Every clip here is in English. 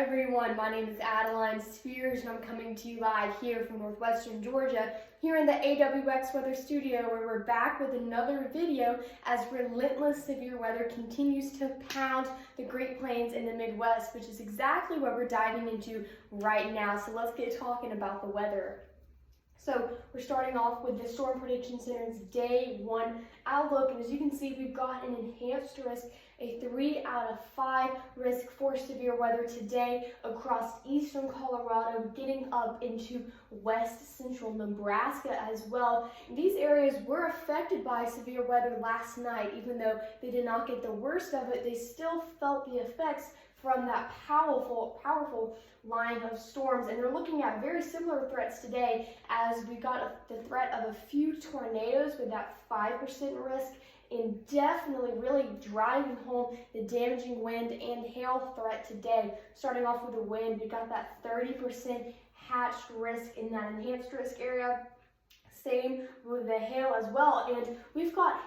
everyone, my name is Adeline Spears and I'm coming to you live here from Northwestern Georgia, here in the AWX Weather Studio, where we're back with another video as relentless severe weather continues to pound the Great Plains and the Midwest, which is exactly what we're diving into right now. So let's get talking about the weather. So we're starting off with the Storm Prediction Center's Day 1 outlook, and as you can see, we've got an enhanced risk, a 3 out of 5 risk for severe weather today across eastern Colorado, getting up into west central Nebraska as well. These areas were affected by severe weather last night. Even though they did not get the worst of it, they still felt the effects from that powerful line of storms, and they're looking at very similar threats today, as we got the threat of a few tornadoes with that 5% risk, and definitely really driving home the damaging wind and hail threat today. Starting off with the wind, we got that 30% hatched risk in that enhanced risk area. Same with the hail as well, and we've got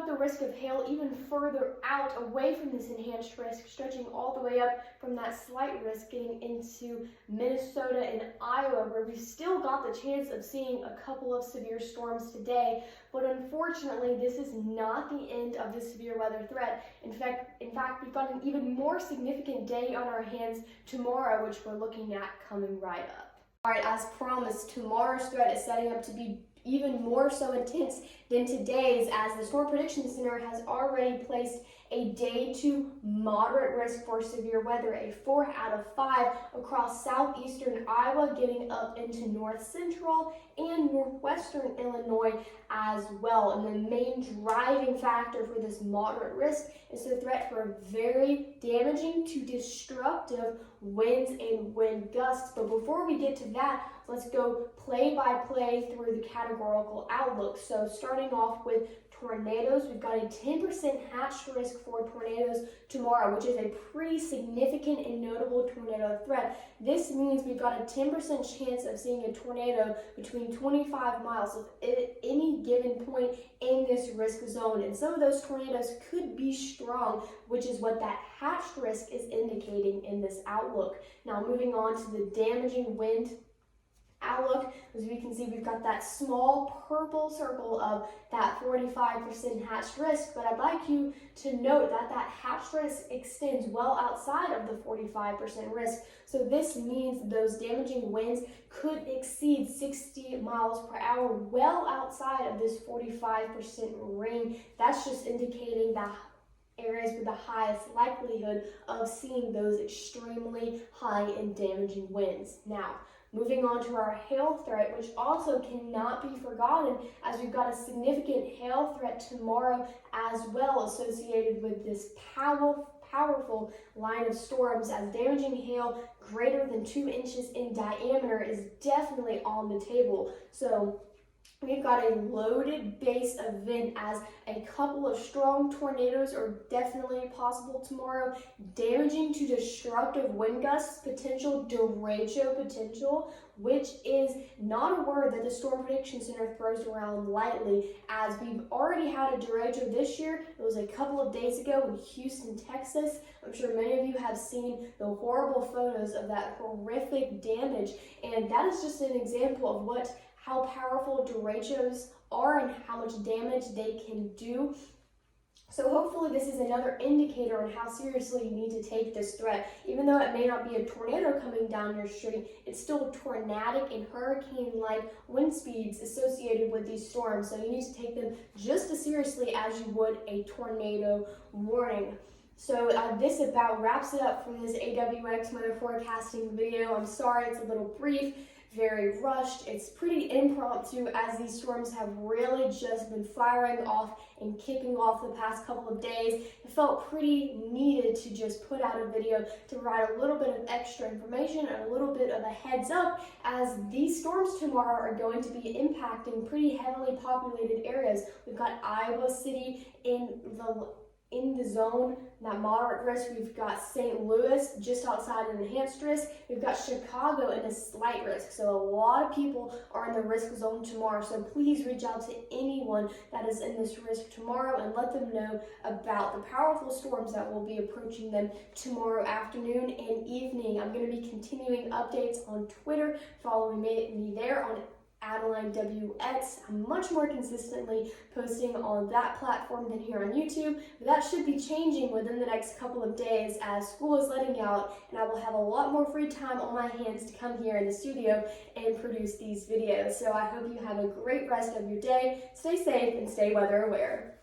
the risk of hail even further out away from this enhanced risk, stretching all the way up from that slight risk, getting into Minnesota and Iowa, where we've still got the chance of seeing a couple of severe storms today. But unfortunately, this is not the end of the severe weather threat. In fact, we've got an even more significant day on our hands tomorrow, which we're looking at coming right up. All right, as promised, tomorrow's threat is setting up to be even more so intense than today's, as the Storm Prediction Center has already placed a day 2 moderate risk for severe weather, a 4 out of 5 across southeastern Iowa, getting up into north central and northwestern Illinois as well. And the main driving factor for this moderate risk is the threat for very damaging to destructive winds and wind gusts. But before we get to that, let's go play by play through the categorical outlook. So starting off with tornadoes, we've got a 10% hatched risk for tornadoes tomorrow, which is a pretty significant and notable tornado threat. This means we've got a 10% chance of seeing a tornado between 25 miles of any given point in this risk zone. And some of those tornadoes could be strong, which is what that hatched risk is indicating in this outlook. Now moving on to the damaging wind outlook, as we can see, we've got that small purple circle of that 45% hatched risk, but I'd like you to note that that hatched risk extends well outside of the 45% risk. So this means those damaging winds could exceed 60 miles per hour, well outside of this 45% ring. That's just indicating that areas with the highest likelihood of seeing those extremely high and damaging winds. Now, moving on to our hail threat, which also cannot be forgotten, as we've got a significant hail threat tomorrow as well, associated with this powerful line of storms, as damaging hail greater than 2 inches in diameter is definitely on the table. So we've got a loaded base event, as a couple of strong tornadoes are definitely possible tomorrow, damaging to destructive wind gusts potential, derecho potential, which is not a word that the Storm Prediction Center throws around lightly, as we've already had a derecho this year. It was a couple of days ago in Houston, Texas. I'm sure many of you have seen the horrible photos of that horrific damage, and that is just an example of how powerful derechos are and how much damage they can do. So hopefully this is another indicator on how seriously you need to take this threat. Even though it may not be a tornado coming down your street, it's still tornadic and hurricane-like wind speeds associated with these storms. So you need to take them just as seriously as you would a tornado warning. So this about wraps it up for this AWX weather forecasting video. I'm sorry it's a little brief, very rushed. It's pretty impromptu, as these storms have really just been firing off and kicking off the past couple of days. It felt pretty needed to just put out a video to provide a little bit of extra information and a little bit of a heads up, as these storms tomorrow are going to be impacting pretty heavily populated areas. We've got Iowa City in the in the zone, that moderate risk. We've got St. Louis just outside an enhanced risk. We've got Chicago in a slight risk. So a lot of people are in the risk zone tomorrow. So please reach out to anyone that is in this risk tomorrow and let them know about the powerful storms that will be approaching them tomorrow afternoon and evening. I'm going to be continuing updates on Twitter. Follow me there on Adeline WX. I'm much more consistently posting on that platform than here on YouTube, but that should be changing within the next couple of days as school is letting out, and I will have a lot more free time on my hands to come here in the studio and produce these videos. So I hope you have a great rest of your day. Stay safe and stay weather aware.